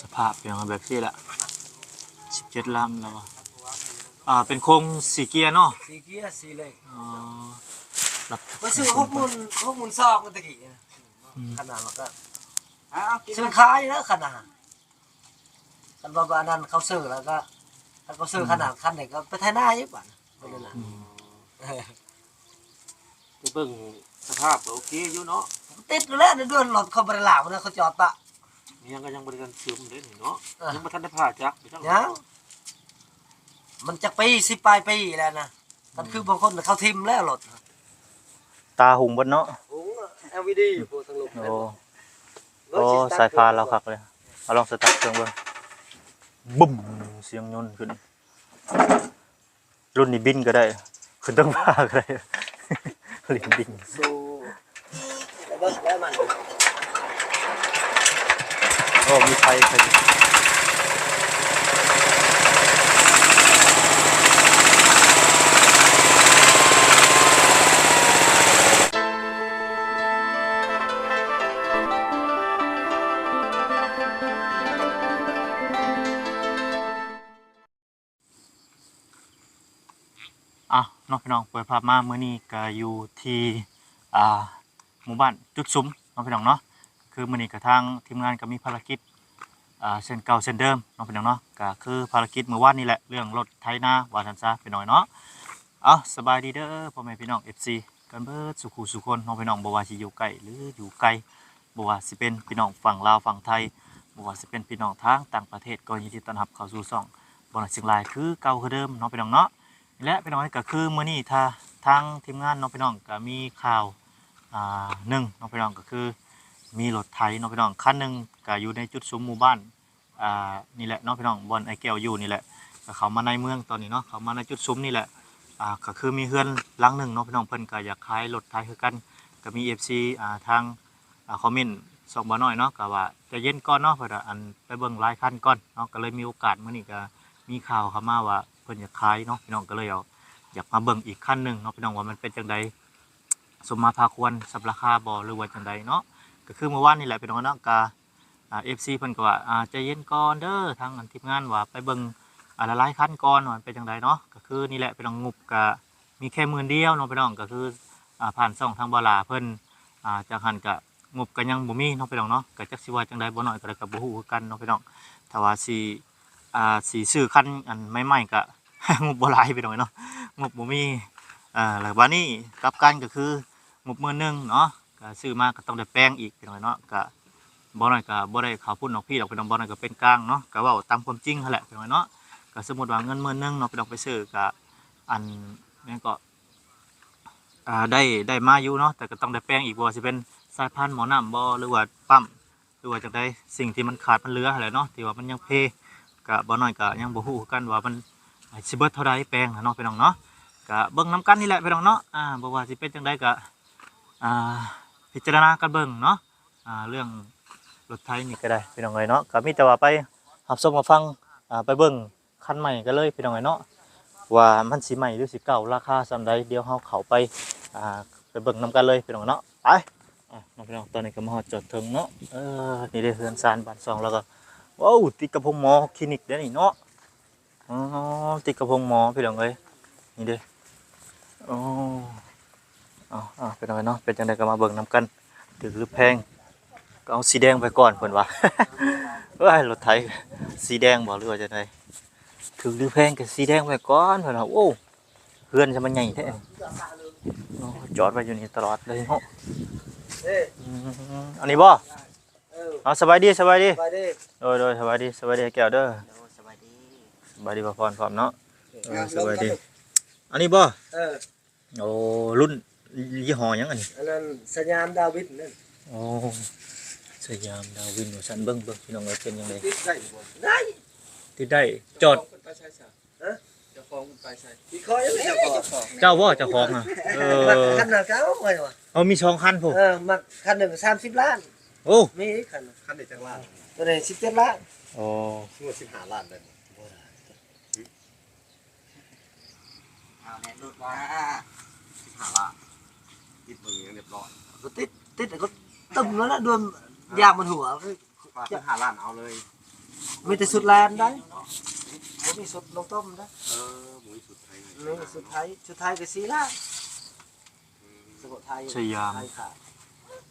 สภาพอย่างแบบที่ละ17 ลำแล้วเป็นโครง4 เกียร์เนาะ4 เกียร์4 เลยรับมาซื้อ60,000ซอกมันตะกี้ขนาดมันก็ซื้อขายแล้วขนาดคันว่านั้นเขาซื้อแล้วก็ถ้าเขาซื้อขนาดคันไหนก็ไปไถนาอยู่บัดนั่นน่ะไปเบิ่งสภาพโอเคอยู่เนาะติดอยู่แล้วในเดือนรถเขาบ่ได้ล้างนะเขาจอดปะยังบ่ได้กันซึมเด้นี่เนาะยังบ่ทันได้ผ่าจักไปจังยังมันจะปี10 ปลายปีแล้วนะมันคือบางคนเขาทิ่มแล้วรถตาหุงบนเนาะLED พวกทั้งลมโอ้สายฟ้าเราคักเลยเอาลองสตาร์ทเครื่องเบิ่งบึ้มเสียงยนต์ขึ้นรุ่นนี้บินก็ได้ขึ้นตั้งฟ้าก็ได้ลิ้นบินสู้แล้วมันโอ้มีไฟน้องพี่น้องเปิดภาพมาเมื่อนี้ก็อยู่ที่หมู่บ้านจุดซุ้มน้องพี่น้องเนาะคือมื่อนี้กับทางทีมงานก็มีภารกิจเส้นเก่าเส้นเดิมน้องพี่น้องเนาะก็คือภารกิจเมื่อวานนี่แหละเรื่องรถไถนาวาทันซาไปหน่อยเนาะสบายดีเด้อพ่อแม่พี่น้อง FC กันเบิดสุขุสุคนน้องพี่น้องบ่ว่าสิอยู่ใกล้หรืออยู่ไกลบ่ว่าสิเป็นพี่น้องฝั่งลาวฝั่งไทยบ่ว่าสิเป็นพี่น้องทางต่างประเทศก็ยินดีต้อนรับเข้าสู่ช่องบ่ว่าสิ่งหลายคือเก่าคือเดิมน้องพี่น้องเนาะและพี่น้องก็คือมื้อนี้ทางทีมงานน้องพี่น้องก็มีข่าวหนึ่งน้องพี่น้องก็คือมีรถไถน้องพี่น้องคันหนึ่งก็อยู่ในจุดซุ้มหมู่บ้านนี่แหละน้องพี่น้องบอนไอแก้วอยู่นี่แหละก็เขามาในเมืองตอนนี้เนาะเขามาในจุดซุ้มนี่แหละก็คือมีเฮือนหลังหนึ่งน้องพี่น้องเพิ่นก็อยากขายรถไถคือกันก็มี FC ทางคอมเมนต์ส่งมาหน่อยเนาะก็ว่าจะเย็นก่อนเนาะเพื่ออันไปเบิ่งรายคันก่อนเนาะก็เลยมีโอกาสมื้อนี้ก็มีข่าวเข้ามาว่าเพิ่นอยากขายเนาะพี่น้องก็เลยอยากมาเบิ่งอีกคันหนึ่งเนาะพี่น้องว่ามันเป็นจังใดสมมาพาควรสับราคาบ่หรือว่าจังใดเนาะก็คือเมื่อวานนี่แหละพี่น้องเนาะก็FC เพิ่นก็ว่าใจเย็นก่อนเด้อทางทีมงานว่าไปเบิ่งละลายคันก่อนว่าเป็นจังใดเนาะก็คือนี่แหละพี่น้องงบก็มีแค่10,000เดียวเนาะพี่น้องก็คือผ่านช่องทางบ่ลาเพิ่นจากหันก็งบก็ยังบ่มีเนาะพี่น้องเนาะก็จักสิว่าจังใดบ่น้อยก็ได้ก็บ่ฮู้คือกันเนาะพี่น้องถ้าว่าสิซื้อคันอันใหม่ๆก็งบบ่หลายพี่น้องเนาะงบบ่มีแล้วบัดนี้กลับกันก็คืองบ10,000เนาะก็ซื้อมาก็ต้องได้แปลงอีกพี่น้องเนาะก็บ่น้อยก็บ่ได้เข้าพุ่นออกพี่ดอกพี่น้องบ่น้อยก็เป็นกลางเนาะก็เว้าตามความจริงนั่นแหละพี่น้องเนาะก็สมมุติว่าเงิน10,000เนาะพี่น้องไปซื้อก็อันนั้นก็ได้มาอยู่เนาะแต่ก็ต้องได้แปลงอีกบ่ว่าสิเป็นสายพันธุ์หมอน้ำบ่หรือว่าปั๊มหรือว่าจังได๋สิ่งที่มันขาดมันเหลือหั่นแหละเนาะที่ว่ามันยังเพก็บ่น้อยก็ยังบ่ฮู้กันว่ามันสิเบิดเท่าใดแปลงเนาะพี่น้องเนาะก็เบิ่งนำกันนี่แหละพี่น้องเนาะบ่ว่าสิเป็นจังไดก็พิจารณากันเบิ่งเนาะเรื่องรถไถนี่ก็ได้พี่น้องเอ้ยเนาะก็มีแต่ว่าไปรับชมรับฟังไปเบิ่งคันใหม่กันเลยพี่น้องเอ้ยเนาะว่ามันสิใหม่หรือสิเก่าราคาส่ำใดเดี๋ยวเฮาเข้าไปไปเบิ่งนำกันเลยพี่น้องเนาะไปน้องพี่น้องตอนนี้ก็มาฮอดจอดถึงเนาะนี่ได้เฮือนซานบ้าน2แล้วก็ว้าวติดกับพงหมอคลินิกเด้อนี่เนาะติดกับพงหมอพี่น้องเอ้ยนี่เด้เป็นยังไงเนาะเป็นจังไดก็มาเบิ่งนำกันถือหรือแพงก็เอาสีแดงไปก่อนเพิ่นว่าเอ้ยรถไถสีแดงบ่หรือว่าจังไดถือหรือแพงก็สีแดงไปก่อนเพิ่นว่าโอ้เฮือนจะมันใหญ่แท้จอดไว้อยู่นี่ตลอดเลยเนาะอันนี้บ่สบายดีโดยสบายดีแก้วเด้อสบายดีบ่พรพร้อมเนาะสบายดีอันนี้บ่โอ้รุ่นยี่ห้อยังอันนี้อันนั้นสยามดาวิดนั่นโอ้สยามดาวินฉันเบิ่งพี่น้องเอ้ยเป็นยังไงติดได้บ่ได้ติดได้จอดเจ้าของไปใส่พี่คอยยังเจ้าของเจ้าบ่เจ้าของคันนั้นเก่าไว้ว่ะมี2คันพุ่นมักคันนึง30 ล้านโอ้มีคันนี้จังล้านตัวนี้17 ล้านโอ้งวด15 ล้านได้แน่รถว่า15 ล้านติดมือเรียบร้อยก็ติดก็ตึ้มแล้วนะโดนยางมันหัว15 ล้านเอาเลย มีแต่สุดแลนได้บ่มีสุดลงต้มได้ หมูสุดไทย นี่สุดท้ายก็สีล้านสุโขทัย สยาม ไทยขาด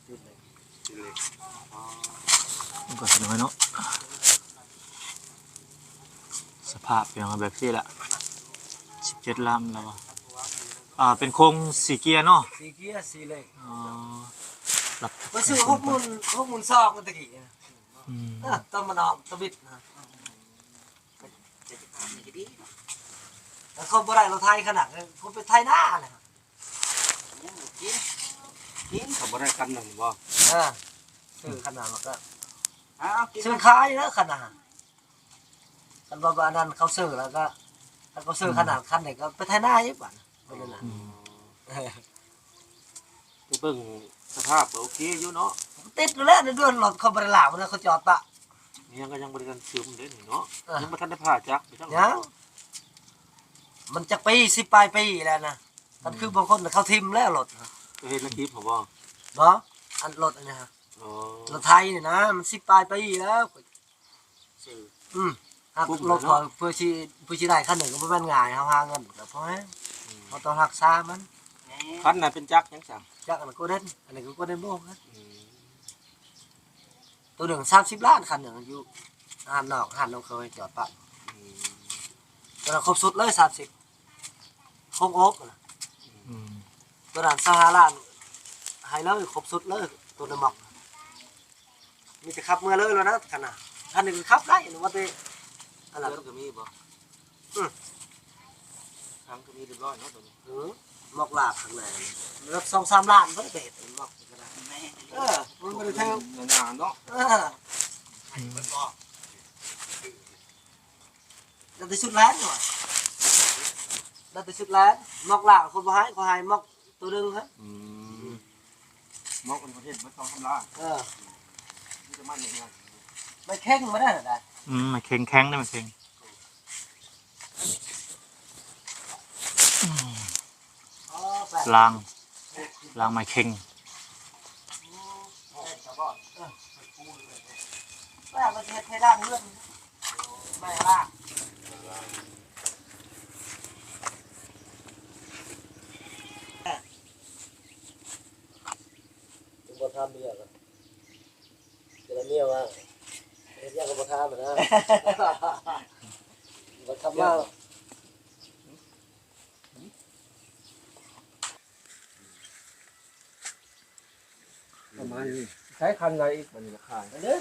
ติดเลย ชิ้นเล็ก ก็สน้อยเนาะสภาพเป็นแบบนี้แหละ17ลำแล้ววะเป็นโครงสีเกียร์เนาะ สีเกียร์สีเหล็ก อ๋อรับ มาซื้อ60,000ซอกกันตะกี้นะ อืม ต้องมานอกตะบิดนะแล้วเขาบ่ได้เราไทยขนาดนั้นเขาไปไทยหน้าเลย กินเขาบ่ได้กันหนึ่งบ่ ซื้อขนาดมันก็ซื้อขายแล้วขนาดคันว่าอันนั้นเขาซื้อแล้วก็ถ้าเขาซื้อขนาดคันไหนก็ไปไทยหน้าอีกบ้านไม่ได้นะ ไปเบิ่งสภาพโอเคอยู่เนาะ ติดอยู่แล้วในเดือนรถเขาบริลามันเขาจอดปะ ยังก็ยังบริการเสริมเด้เนาะยังบ่ทันได้ผ่าจัก ยังมันจะปี10 ปลายปีแล้วนะมันคือบางคนเขาทิมแล้วรถ ก็เห็นในคลิปผมบ่ เนาะอันรถอันนี้ฮะ อ๋อ รถไทยนี่นะมัน10 ปลายปีแล้วหักรถพอเพื่อชีได้คันหนึ่งก็ไม่เป็นง่ายเขาหาเงินแต่พอให้เขาต้องรักษามัน คันน่ะเป็นจักยังสั่ง จากอันนั้นก็เด่นอันนี้ก็เด่นโบ้นะตัวหนึ่ง30 ล้านคันหนึ่งอยู่หันนอกเคยจอดปะตัวนั้นครบสุดเลย30คงโอ๊ก อืม ตัวนั้น25 ล้านให้เลยครบสุดเลยตัวน้ำหมอกมีแต่ขับเมื่อเลยแล้วนะขนาดคันหนึ่งขับได้หรือว่าเตอันนั้น ก็มีบ่ทางก็มีเรียบร้อยเนาะตัวนี้ หมอกลาบข้างในรับ2-3 ล้านก็ได้เป็ดหมอกก็ได้มันไม่ได้แทง นานๆเนาะ เราจะชุดแล้หน่อยเราจะชุดแล้หมอกลาบคนบ่ให้เขาให้หมอกตัวนึงครับ มอกเป็นประเทศบ่ต้องทำลายนี่จะมันยังไง ไม่เข่งมาได้หรอได้ มันแข็งได้มันแข็งล้างไม่แข็ง แม่มันเทด้านเลื่อนไม่ล่ะบททำเมียกันจะเมียว่าเรียกกับบททำนะบททำว่า ประมาณนี้ใช้คันอะไรอีกมันราคา เด้อ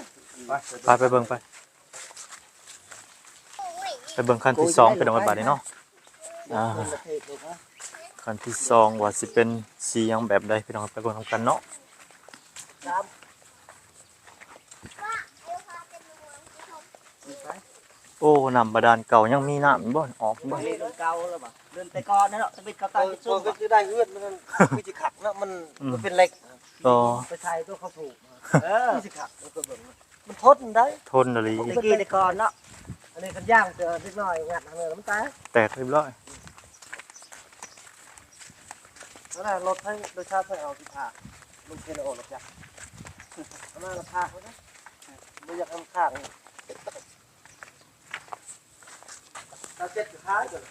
ไปเบิ่งไปเบิ่งขั้นที่2เป็นอันบาดนี้เนาะขั้นที่2ว่าสิเป็นสีหยังแบบใดพี่น้องไปเบิ่งนำกันเนาะโอ้น้ำบาดาลเก่ายังมีน้ำบ่ออกบ่ เดินเก่าแล้วป่ะเดินแต่ก่อนนั่นแหละจะเป็นเก่าตายช่วงก็จะได้เงื่อนมันมีจิขักนะมันเป็นเหล็ก ต่อ ไปไทยตัวเขาปลูกมีจิขักมันก็เบิ่งมันทนได้ ทนอะไร ตะกี้แต่ก่อนเนาะอันนี้ขันย่างเจอนิดหน่อยงัดทางเนื้อมันตาย แตกเรียบร้อย แล้วน่ะรถให้โดยชาติให้เอาที่ผ่าลูกเทนโอหรอกจ้ะเอามาเราพาเขานะไม่อยากทำข้างเราเจ็ดสุดท้ายก่อน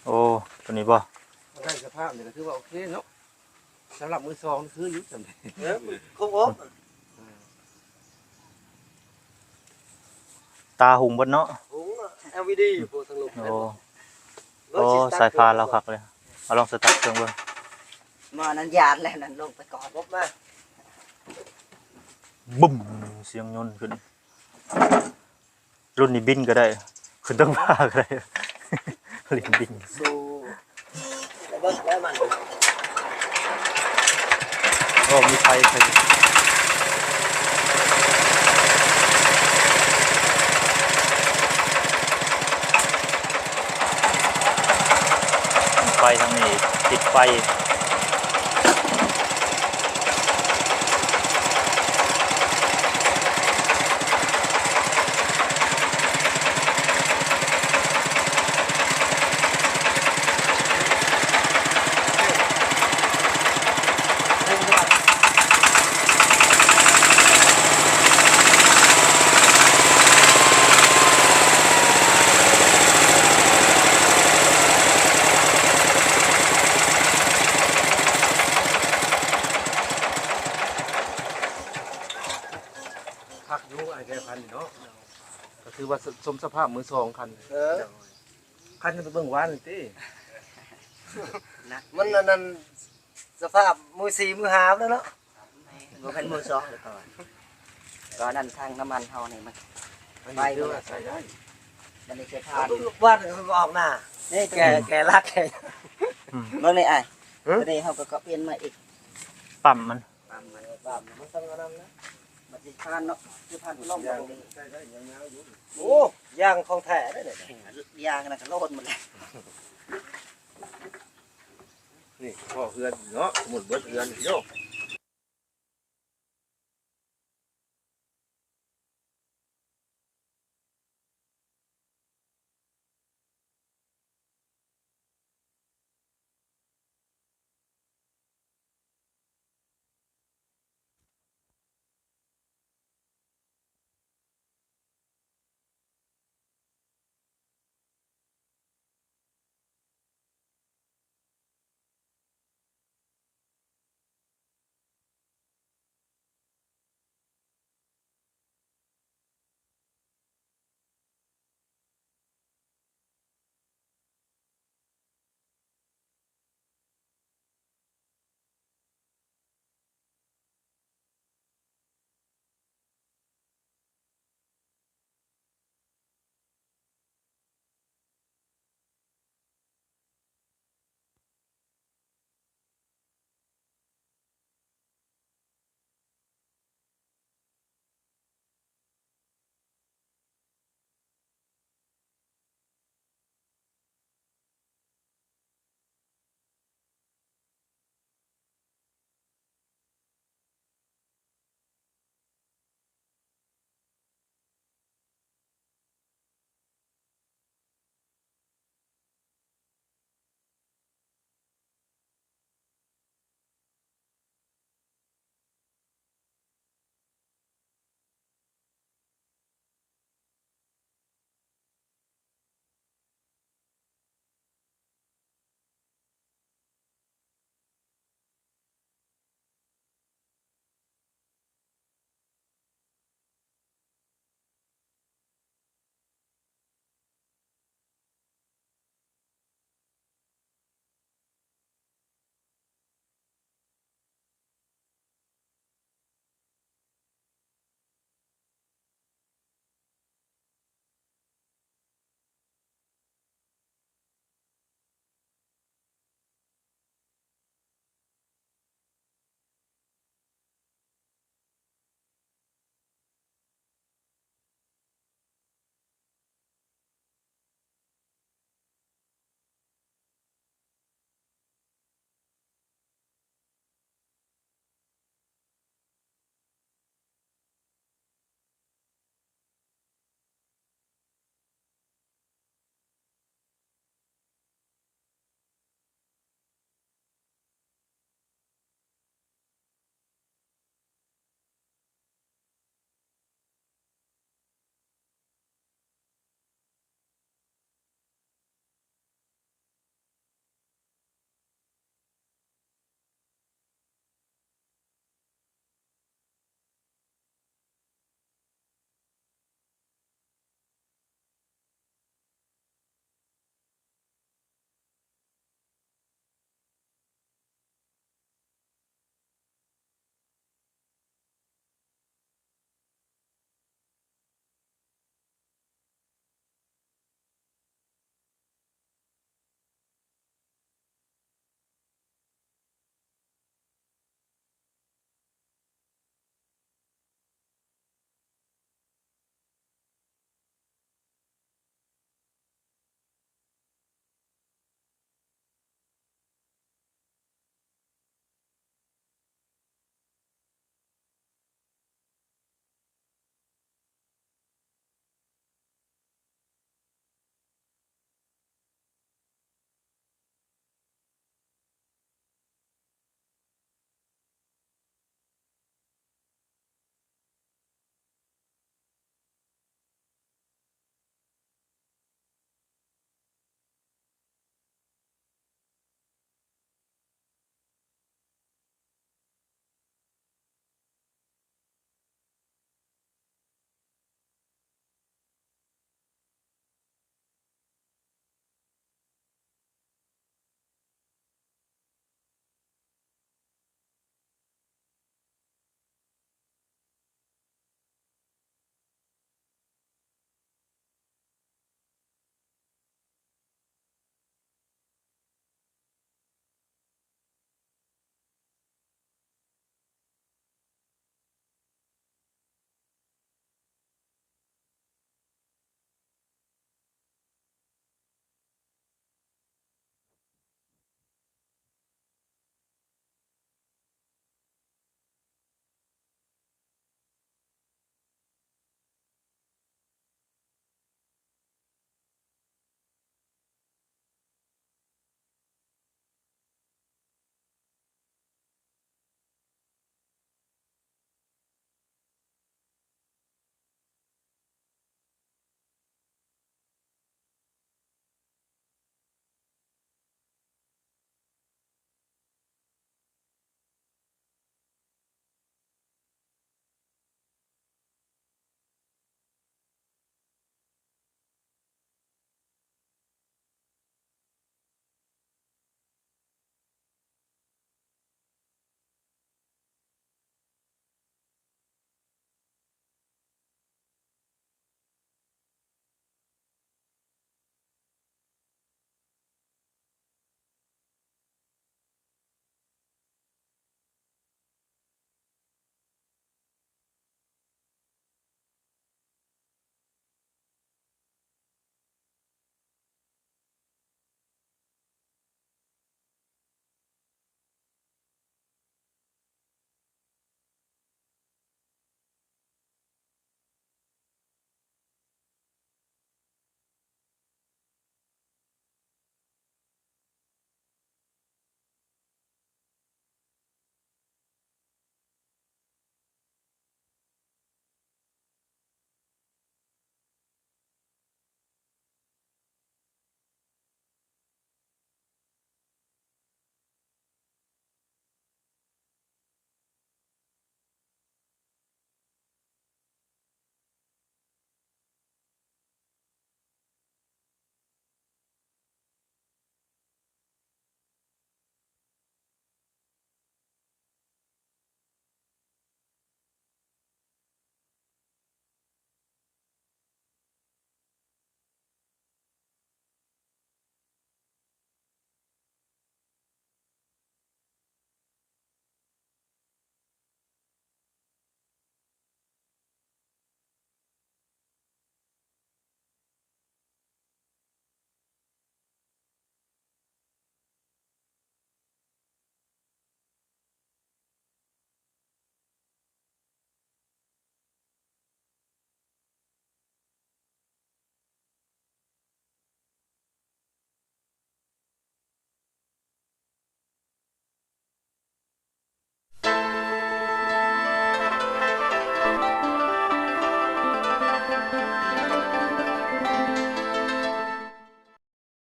โอ้ตัวนี้บ่ ได้สภาพนี่ก็ถือว่าโอเคเนาะสำหรับมือ2นี่คืออยู่จังได๋ คงโอ๊บ ตาหุงเบิดเนาะ หุง LVD อยู่พวกทางลม โอ้สายพานเราคักเลยเอาลองสตาร์ทเครื่องเบิ่ง มานั้นยานแล้วนั่นลงไปก่อนพบมา บึ้มเสียงยนต์ขึ้นรุ่นนี้บินก็ได้ขึ้นตั้งผ้าก็ได้ ลิงบิน สู้แล้วเบิ้งแล้วมัน โอ้มีไฟไฟทางนี้ติดไฟ พักอยู่ไอ้แค่คันนี่เนาะก็คือว่าสมสภาพมือสองคันคันจะไปเบิ่งวานนี่ติ มันนั่นสภาพมือ4มือ5แล้วเนาะ บ่เป็นมือสองเลยก่อนก็นั่นทางน้ำมันเฮานี่มัน ไปเด้อใส่ได้ มันนี่เคยผ่าน บ้านคือออกหน้า นี่ แกรักแก เบิ่งนี่อ้ายตัวนี้เฮาก็เปลี่ยนมาอีก ปั๊มมัน ตามมัน บ้านมันต้องนั่นนะ มันสิผ่านเนาะคือผ่านลงตรงนี้ ใส่ได้ยาวๆอยู่ โอ้ย่างของแท้ได้เนี่ย ยางนั่นก็โลดหมดเลย นี่พ่อเฮือนเนาะสมุดเบิดเฮือนโย